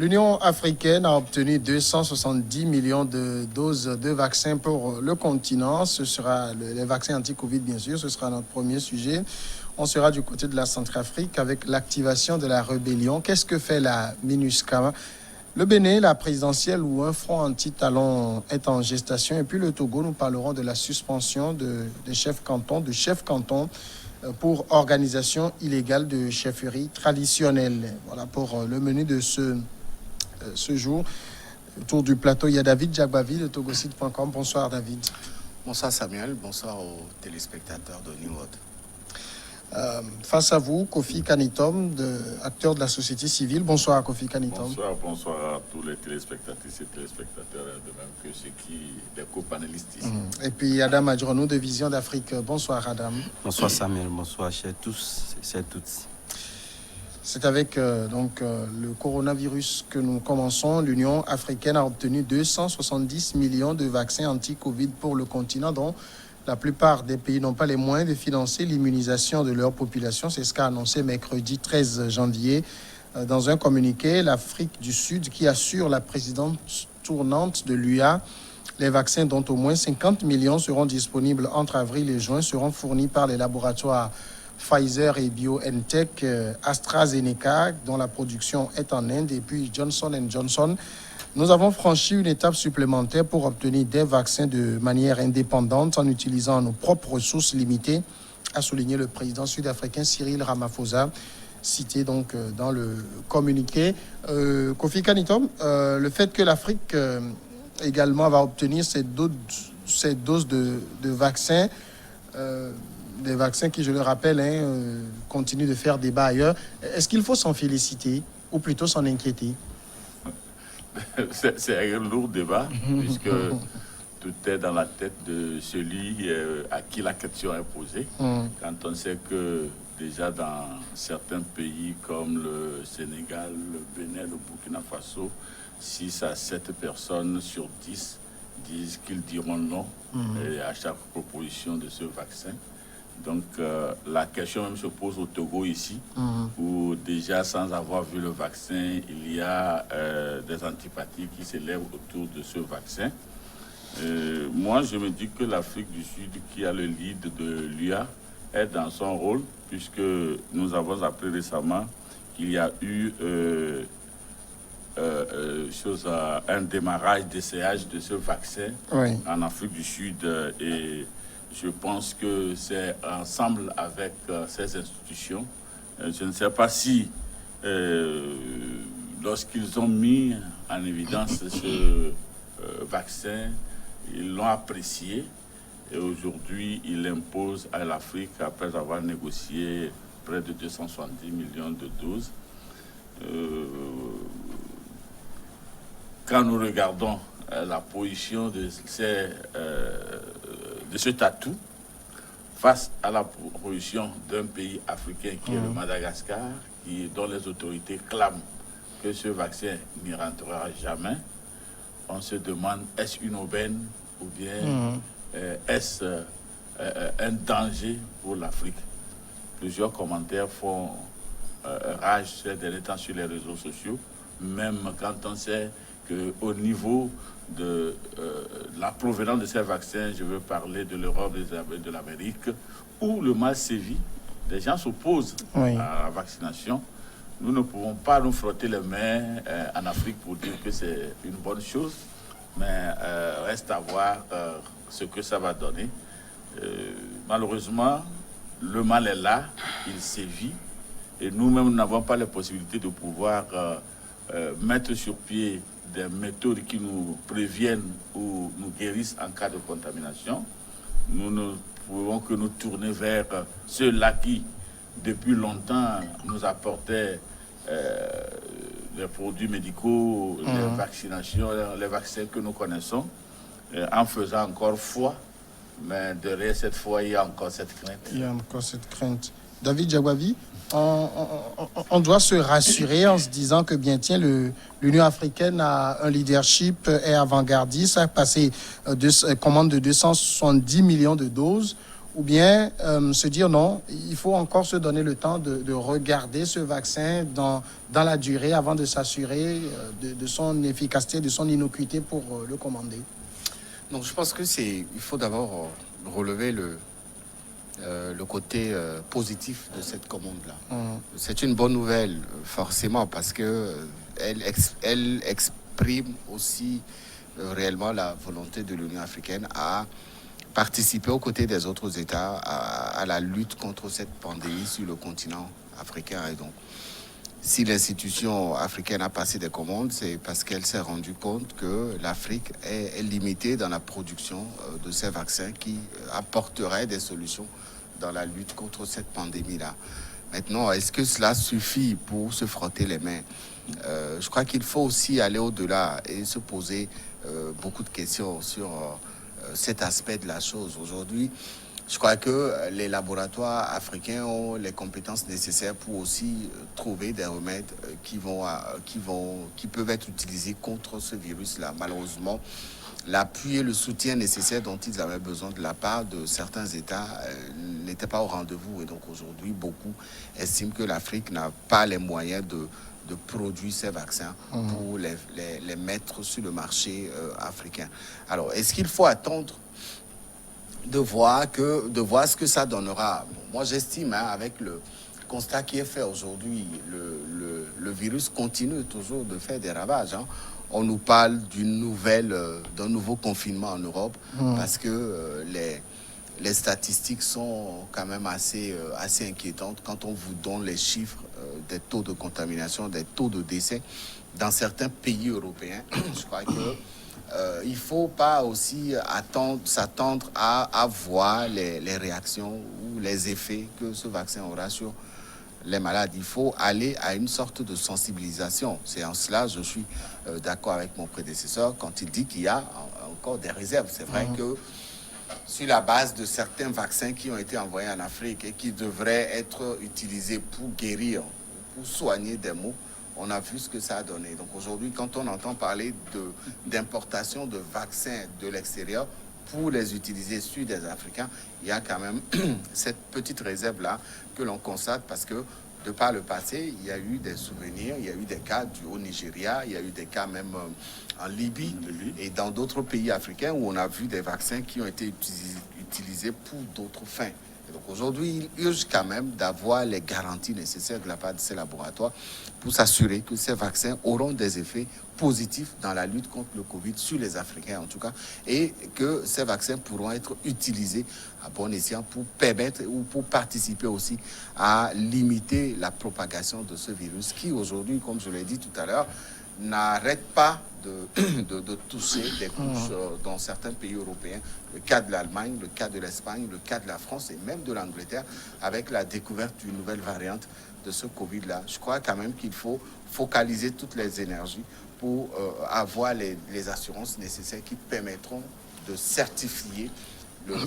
L'Union africaine a obtenu 270 millions de doses de vaccins pour le continent. Ce sera les vaccins anti-Covid, bien sûr. Ce sera notre premier sujet. On sera du côté de la Centrafrique avec l'activation de la rébellion. Qu'est-ce que fait la MINUSCA? Le Bénin, la présidentielle ou un front anti-talon est en gestation. Et puis le Togo, nous parlerons de la suspension des chefs cantons pour organisation illégale de chefferie traditionnelle. Voilà pour le menu de ce jour. Autour du plateau, il y a David Djagbavi de togosite.com. Bonsoir David. Bonsoir Samuel, bonsoir aux téléspectateurs de New World. Face à vous, Kofi Kanitom, acteur de la société civile. Bonsoir Kofi Kanitom. Bonsoir à tous les téléspectatrices et téléspectateurs, de même que les co-panélistes ici. Et puis Adam Adjronou de Vision d'Afrique. Bonsoir Adam. Bonsoir Samuel, bonsoir chers tous et chers toutes. C'est avec le coronavirus que nous commençons. L'Union africaine a obtenu 270 millions de vaccins anti-Covid pour le continent, dont la plupart des pays n'ont pas les moyens de financer l'immunisation de leur population. C'est ce qu'a annoncé mercredi 13 janvier dans un communiqué l'Afrique du Sud qui assure la présidence tournante de l'UA. Les vaccins, dont au moins 50 millions seront disponibles entre avril et juin, seront fournis par les laboratoires Pfizer et BioNTech, AstraZeneca, dont la production est en Inde, et puis Johnson & Johnson. Nous avons franchi une étape supplémentaire pour obtenir des vaccins de manière indépendante en utilisant nos propres ressources limitées, a souligné le président sud-africain Cyril Ramaphosa, cité donc dans le communiqué. Kofi Kanitom, le fait que l'Afrique également va obtenir ces doses de vaccins, des vaccins qui, je le rappelle, continuent de faire débat ailleurs. Est-ce qu'il faut s'en féliciter ou plutôt s'en inquiéter? C'est un lourd débat, puisque tout est dans la tête de celui à qui la question est posée. Quand on sait que déjà dans certains pays comme le Sénégal, le Bénin, le Burkina Faso, 6 à 7 personnes sur 10 disent qu'ils diront non à chaque proposition de ce vaccin. Donc la question même se pose au Togo ici, où déjà sans avoir vu le vaccin, il y a des antipathies qui s'élèvent autour de ce vaccin. Moi, je me dis que l'Afrique du Sud, qui a le lead de l'UA, est dans son rôle, puisque nous avons appris récemment qu'il y a eu un démarrage d'essayage de ce vaccin en Afrique du Sud et je pense que c'est ensemble avec ces institutions. Je ne sais pas si, lorsqu'ils ont mis en évidence ce vaccin, ils l'ont apprécié. Et aujourd'hui, ils l'imposent à l'Afrique après avoir négocié près de 270 millions de doses. Quand nous regardons la position de cet atout face à la position d'un pays africain qui est le Madagascar, dont les autorités clament que ce vaccin n'y rentrera jamais, on se demande est-ce une aubaine ou bien est-ce un danger pour l'Afrique? Plusieurs commentaires font rage ces derniers temps sur les réseaux sociaux, même quand on sait qu'au niveau de la provenance de ces vaccins, je veux parler de l'Europe et de l'Amérique, où le mal sévit, les gens s'opposent à la vaccination. Nous ne pouvons pas nous frotter les mains en Afrique pour dire que c'est une bonne chose, mais reste à voir ce que ça va donner. Malheureusement, le mal est là, il sévit, et nous-mêmes n'avons pas la possibilité de pouvoir mettre sur pied des méthodes qui nous préviennent ou nous guérissent en cas de contamination. Nous ne pouvons que nous tourner vers ceux-là qui, depuis longtemps, nous apportaient les produits médicaux, les vaccinations, les vaccins que nous connaissons, en faisant encore foi. Mais derrière cette foi, il y a encore cette crainte. Il y a encore cette crainte. David Djagbavi, on doit se rassurer en se disant que bien tiens, l'Union africaine a un leadership, est avant-gardiste, a passé commande de 270 millions de doses. ou bien se dire non, il faut encore se donner le temps de regarder ce vaccin dans la durée avant de s'assurer de son efficacité, de son innocuité pour le commander? Donc je pense que il faut d'abord relever le côté positif de cette commande-là. C'est une bonne nouvelle, forcément, parce que elle exprime aussi réellement la volonté de l'Union africaine à participer aux côtés des autres États à la lutte contre cette pandémie sur le continent africain. Et donc, si l'institution africaine a passé des commandes, c'est parce qu'elle s'est rendue compte que l'Afrique est limitée dans la production de ces vaccins qui apporteraient des solutions dans la lutte contre cette pandémie-là. Maintenant, est-ce que cela suffit pour se frotter les mains? Je crois qu'il faut aussi aller au-delà et se poser beaucoup de questions sur cet aspect de la chose. Aujourd'hui, je crois que les laboratoires africains ont les compétences nécessaires pour aussi trouver des remèdes qui peuvent être utilisés contre ce virus-là. Malheureusement, l'appui et le soutien nécessaire dont ils avaient besoin de la part de certains États n'étaient pas au rendez-vous. Et donc aujourd'hui, beaucoup estiment que l'Afrique n'a pas les moyens de produire ces vaccins pour les mettre sur le marché africain. Alors, est-ce qu'il faut attendre de voir ce que ça donnera? Bon, moi, j'estime, avec le constat qui est fait aujourd'hui, le virus continue toujours de faire des ravages. On nous parle d'un nouveau confinement en Europe parce que les statistiques sont quand même assez inquiétantes quand on vous donne les chiffres des taux de contamination, des taux de décès dans certains pays européens. Je crois que il ne faut pas aussi s'attendre à voir les réactions ou les effets que ce vaccin aura sur les malades. Il faut aller à une sorte de sensibilisation. C'est en cela je suis d'accord avec mon prédécesseur quand il dit qu'il y a encore des réserves. C'est vrai que sur la base de certains vaccins qui ont été envoyés en Afrique et qui devraient être utilisés pour guérir, pour soigner des maux, on a vu ce que ça a donné. Donc aujourd'hui, quand on entend parler d'importation de vaccins de l'extérieur pour les utiliser sur des Africains, il y a quand même cette petite réserve-là que l'on constate parce que de par le passé, il y a eu des souvenirs, il y a eu des cas au Nigeria, il y a eu des cas même en Libye et dans d'autres pays africains où on a vu des vaccins qui ont été utilisés pour d'autres fins. Et donc aujourd'hui, il urge quand même d'avoir les garanties nécessaires de la part de ces laboratoires pour s'assurer que ces vaccins auront des effets positifs dans la lutte contre le Covid, sur les Africains en tout cas, et que ces vaccins pourront être utilisés à bon escient pour permettre ou pour participer aussi à limiter la propagation de ce virus qui aujourd'hui, comme je l'ai dit tout à l'heure, n'arrête pas de toucher des couches dans certains pays européens. Le cas de l'Allemagne, le cas de l'Espagne, le cas de la France et même de l'Angleterre avec la découverte d'une nouvelle variante de ce Covid-là. Je crois quand même qu'il faut focaliser toutes les énergies pour avoir les assurances nécessaires qui permettront de certifier le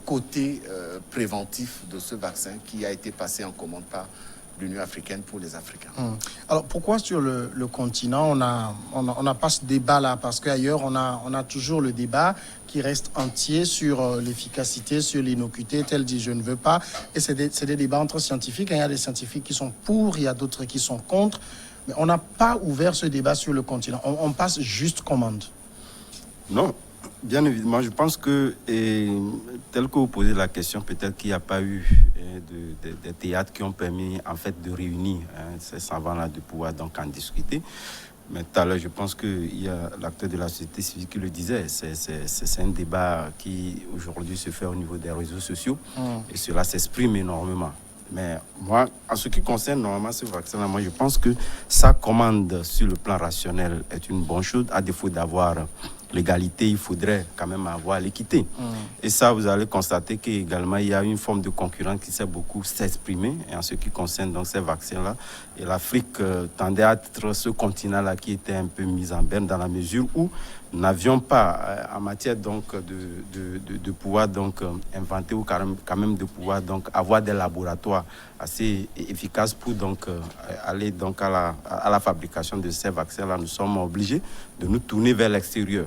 côté préventif de ce vaccin qui a été passé en commande par l'Union africaine pour les Africains. Alors pourquoi sur le continent on n'a pas ce débat-là? Parce qu'ailleurs on a toujours le débat qui reste entier sur l'efficacité, sur l'innocuité, tel dit je ne veux pas. Et c'est des débats entre scientifiques. Il y a des scientifiques qui sont pour, il y a d'autres qui sont contre. Mais on n'a pas ouvert ce débat sur le continent. On passe juste commande. Non, bien évidemment, je pense que, tel que vous posez la question, peut-être qu'il n'y a pas eu des théâtres qui ont permis en fait de réunir ces savants-là, de pouvoir donc en discuter. Mais tout à l'heure, je pense qu'il y a l'acteur de la société civile qui le disait. C'est un débat qui aujourd'hui se fait au niveau des réseaux sociaux et cela s'exprime énormément. Mais moi, en ce qui concerne normalement ce vaccin-là, moi je pense que sa commande sur le plan rationnel est une bonne chose. À défaut d'avoir l'égalité, il faudrait quand même avoir l'équité. Et ça, vous allez constater qu'également, il y a une forme de concurrence qui s'est beaucoup exprimée en ce qui concerne donc ces vaccins-là. Et l'Afrique tendait à être ce continent-là qui était un peu mis en berne dans la mesure où nous n'avions pas, en matière donc de pouvoir donc inventer ou quand même de pouvoir donc avoir des laboratoires assez efficaces pour donc aller donc à la fabrication de ces vaccins-là. Nous sommes obligés de nous tourner vers l'extérieur.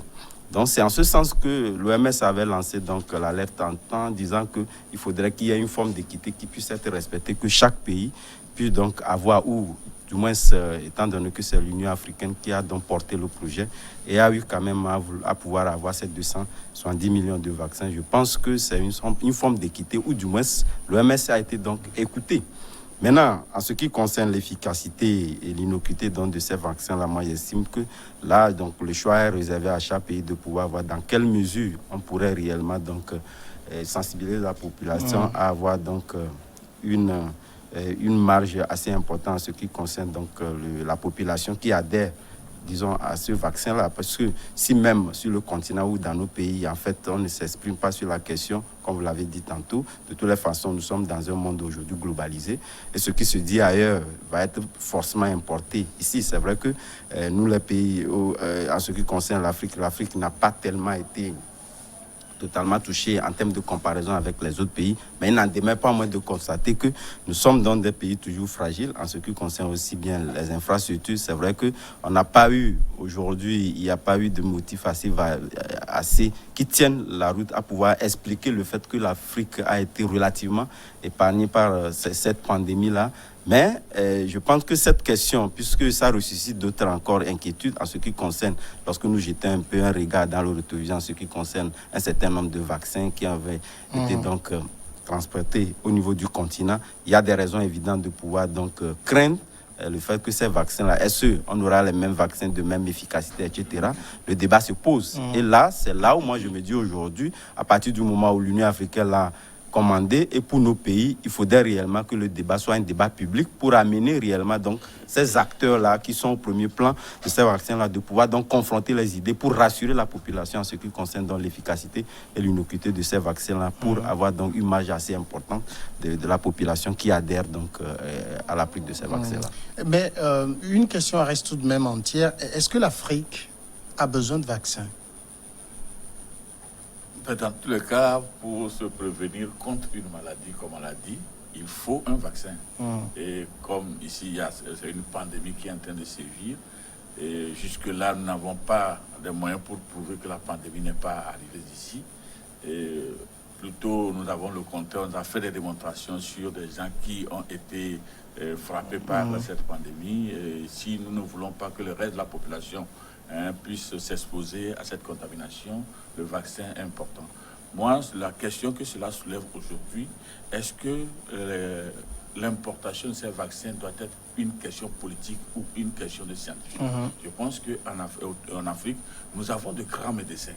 Donc c'est en ce sens que l'OMS avait lancé donc l'alerte en disant qu'il faudrait qu'il y ait une forme d'équité qui puisse être respectée, que chaque pays puisse donc avoir, ou du moins étant donné que c'est l'Union africaine qui a donc porté le projet et a eu quand même à pouvoir avoir ces 270 millions de vaccins. Je pense que c'est une forme d'équité, ou du moins l'OMS a été donc écouté. Maintenant, en ce qui concerne l'efficacité et l'innocuité de ces vaccins-là, moi j'estime que là, donc, le choix est réservé à chaque pays de pouvoir voir dans quelle mesure on pourrait réellement donc, sensibiliser la population à avoir donc, une marge assez importante en ce qui concerne donc, la population qui adhère, disons, à ce vaccin-là. Parce que si même sur le continent ou dans nos pays, en fait, on ne s'exprime pas sur la question, comme vous l'avez dit tantôt, de toutes les façons, nous sommes dans un monde aujourd'hui globalisé. Et ce qui se dit ailleurs va être forcément importé. Ici, c'est vrai que nous, les pays, en ce qui concerne l'Afrique n'a pas tellement été totalement touché en termes de comparaison avec les autres pays, mais il n'en demeure pas moins de constater que nous sommes dans des pays toujours fragiles en ce qui concerne aussi bien les infrastructures. C'est vrai qu'on n'a pas eu, aujourd'hui, il n'y a pas eu de motifs assez qui tiennent la route à pouvoir expliquer le fait que l'Afrique a été relativement épargnée par cette pandémie-là. Mais je pense que cette question, puisque ça ressuscite d'autres encore inquiétudes en ce qui concerne, lorsque nous jetons un peu un regard dans le rétroviseur en ce qui concerne un certain nombre de vaccins qui avaient été donc transportés au niveau du continent, il y a des raisons évidentes de pouvoir donc craindre le fait que ces vaccins-là, est-ce qu'on aura les mêmes vaccins de même efficacité, etc. Le débat se pose. Et là, c'est là où moi je me dis aujourd'hui, à partir du moment où l'Union africaine l'a commandé, et pour nos pays, il faudrait réellement que le débat soit un débat public pour amener réellement donc ces acteurs-là qui sont au premier plan de ces vaccins-là, de pouvoir donc confronter les idées pour rassurer la population en ce qui concerne donc l'efficacité et l'innocuité de ces vaccins-là, pour avoir donc une marge assez importante de la population qui adhère donc à la prise de ces vaccins-là. Mais une question reste tout de même entière. Est-ce que l'Afrique a besoin de vaccins? Dans tous les cas, pour se prévenir contre une maladie, comme on l'a dit, il faut un vaccin. Et comme ici, c'est une pandémie qui est en train de sévir, et jusque-là, nous n'avons pas de moyens pour prouver que la pandémie n'est pas arrivée d'ici. Et plutôt, nous avons le contraire, on a fait des démonstrations sur des gens qui ont été frappés par cette pandémie. Et si nous ne voulons pas que le reste de la population puisse s'exposer à cette contamination, le vaccin est important. Moi, la question que cela soulève aujourd'hui, est-ce que l'importation de ces vaccins doit être une question politique ou une question de scientifique? Je pense qu'en Afrique, nous avons de grands médecins.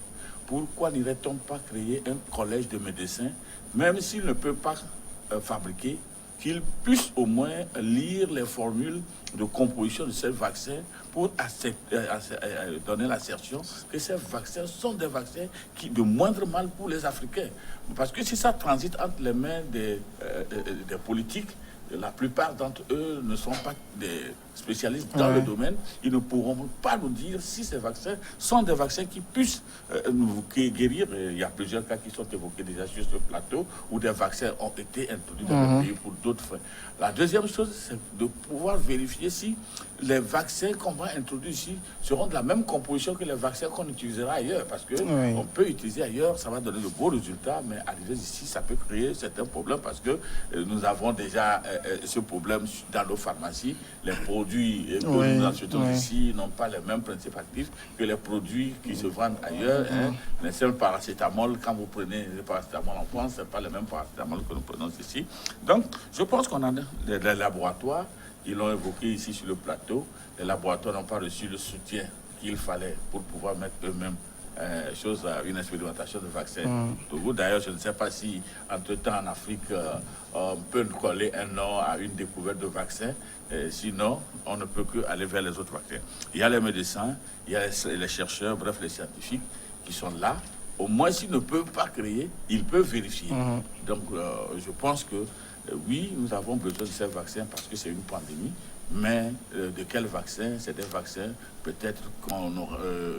Pourquoi n'irait-on pas créer un collège de médecins, même s'ils ne peuvent pas fabriquer, qu'ils puissent au moins lire les formules de composition de ces vaccins pour donner l'assertion que ces vaccins sont des vaccins qui de moindre mal pour les Africains. Parce que si ça transite entre les mains des politiques, la plupart d'entre eux ne sont pas des spécialistes dans le domaine. Ils ne pourront pas nous dire si ces vaccins sont des vaccins qui puissent nous guérir. Il y a plusieurs cas qui sont évoqués déjà sur ce plateau où des vaccins ont été introduits dans le pays pour d'autres fins. La deuxième chose, c'est de pouvoir vérifier si les vaccins qu'on va introduire ici seront de la même composition que les vaccins qu'on utilisera ailleurs. Parce que on peut utiliser ailleurs, ça va donner de beaux résultats, mais arriver ici, ça peut créer certains problèmes parce que nous avons déjà ce problème dans nos pharmacies. Les produits que nous achetons ici n'ont pas les mêmes principes actifs que les produits qui se vendent ailleurs. Les seuls paracétamol, quand vous prenez le paracétamol en France, ce n'est pas le même paracétamol que nous prenons ici. Donc, je pense qu'on a des laboratoires, ils l'ont évoqué ici sur le plateau, les laboratoires n'ont pas reçu le soutien qu'il fallait pour pouvoir mettre eux-mêmes une expérimentation de vaccins. D'ailleurs, je ne sais pas si, entre-temps, en Afrique, on peut coller un nom à une découverte de vaccin. Sinon, on ne peut qu'aller vers les autres vaccins. Il y a les médecins, il y a les chercheurs, bref, les scientifiques qui sont là. Au moins, s'ils ne peuvent pas créer, ils peuvent vérifier. Donc, je pense que oui, nous avons besoin de ces vaccins parce que c'est une pandémie. Mais de quel vaccin? C'est des vaccins peut-être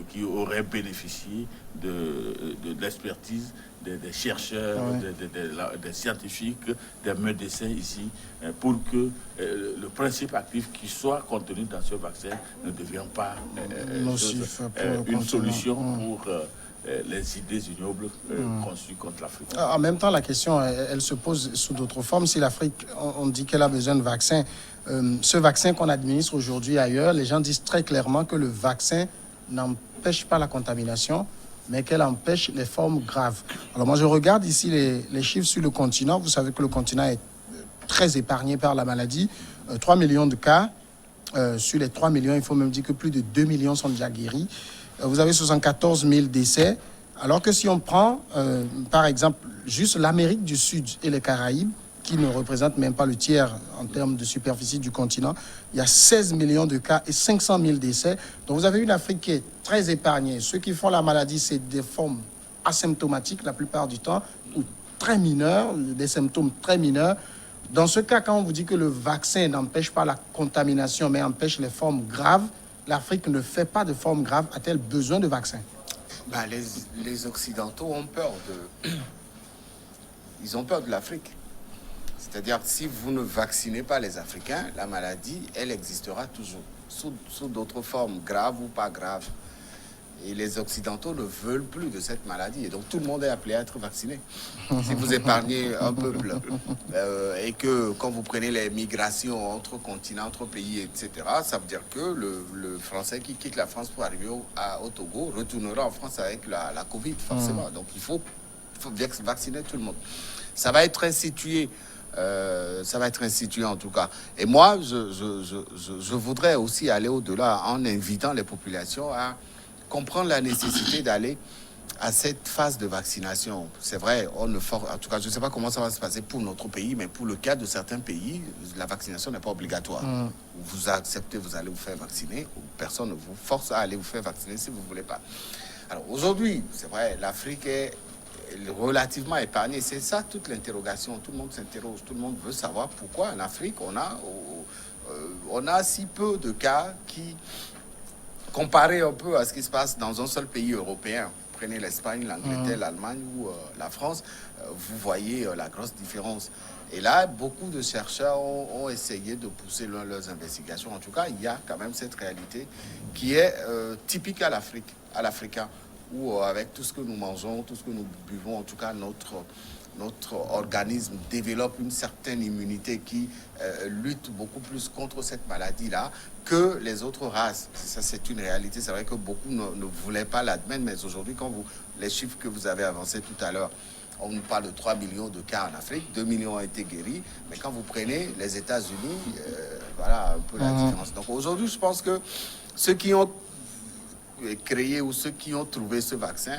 qui auraient bénéficié de l'expertise des chercheurs, des scientifiques, des médecins ici, pour que le principe actif qui soit contenu dans ce vaccin ne devienne pas une solution pour les idées ignobles conçues contre l'Afrique. En même temps, la question, elle se pose sous d'autres formes. Si l'Afrique, on dit qu'elle a besoin de vaccins, ce vaccin qu'on administre aujourd'hui ailleurs, les gens disent très clairement que le vaccin n'empêche pas la contamination, mais qu'elle empêche les formes graves. Alors moi, je regarde ici les chiffres sur le continent. Vous savez que le continent est très épargné par la maladie. 3 millions de cas. Sur les 3 millions, il faut même dire que plus de 2 millions sont déjà guéris. Vous avez 74 000 décès. Alors que si on prend, par exemple, juste l'Amérique du Sud et les Caraïbes, qui ne représentent même pas le tiers en termes de superficie du continent, il y a 16 millions de cas et 500 000 décès. Donc vous avez une Afrique qui est très épargnée. Ceux qui font la maladie, c'est des formes asymptomatiques la plupart du temps, ou très mineurs, des symptômes très mineurs. Dans ce cas, quand on vous dit que le vaccin n'empêche pas la contamination, mais empêche les formes graves, l'Afrique ne fait pas de formes graves. A-t-elle besoin de vaccins? Les Occidentaux ont peur ils ont peur de l'Afrique. C'est-à-dire que si vous ne vaccinez pas les Africains, la maladie, elle existera toujours, sous d'autres formes, graves ou pas graves. Et les Occidentaux ne veulent plus de cette maladie. Et donc tout le monde est appelé à être vacciné. Si vous épargnez un peuple et que quand vous prenez les migrations entre continents, entre pays, etc., ça veut dire que le Français qui quitte la France pour arriver au Togo retournera en France avec la Covid, forcément. Donc il faut vacciner tout le monde. Ça va être institué. En tout cas. Et moi, je voudrais aussi aller au-delà en invitant les populations à comprendre la nécessité d'aller à cette phase de vaccination. C'est vrai, en tout cas, je ne sais pas comment ça va se passer pour notre pays, mais pour le cas de certains pays, la vaccination n'est pas obligatoire. Vous acceptez, vous allez vous faire vacciner, ou personne ne vous force à aller vous faire vacciner si vous ne voulez pas. Alors aujourd'hui, c'est vrai, l'Afrique est relativement épargnée. C'est ça toute l'interrogation. Tout le monde s'interroge, tout le monde veut savoir pourquoi en Afrique on a si peu de cas qui, comparé un peu à ce qui se passe dans un seul pays européen, prenez l'Espagne, l'Angleterre, l'Allemagne ou la France, vous voyez la grosse différence. Et là, beaucoup de chercheurs ont essayé de pousser leurs investigations. En tout cas, il y a quand même cette réalité qui est typique à l'Afrique, à l'Africain, où avec tout ce que nous mangeons, tout ce que nous buvons, en tout cas notre organisme développe une certaine immunité qui lutte beaucoup plus contre cette maladie-là que les autres races. Ça, c'est une réalité. C'est vrai que beaucoup ne voulaient pas l'admettre, mais aujourd'hui, les chiffres que vous avez avancés tout à l'heure, on nous parle de 3 millions de cas en Afrique, 2 millions ont été guéris, mais quand vous prenez les États-Unis, voilà un peu la différence. Donc aujourd'hui, je pense que ceux qui ont créé ou ceux qui ont trouvé ce vaccin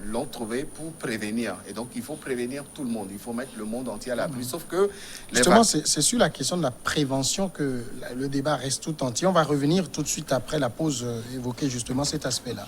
l'ont trouvé pour prévenir. Et donc, il faut prévenir tout le monde. Il faut mettre le monde entier à l'abri. Sauf que... Justement, c'est sur la question de la prévention que le débat reste tout entier. On va revenir tout de suite après la pause, évoquer justement cet aspect-là.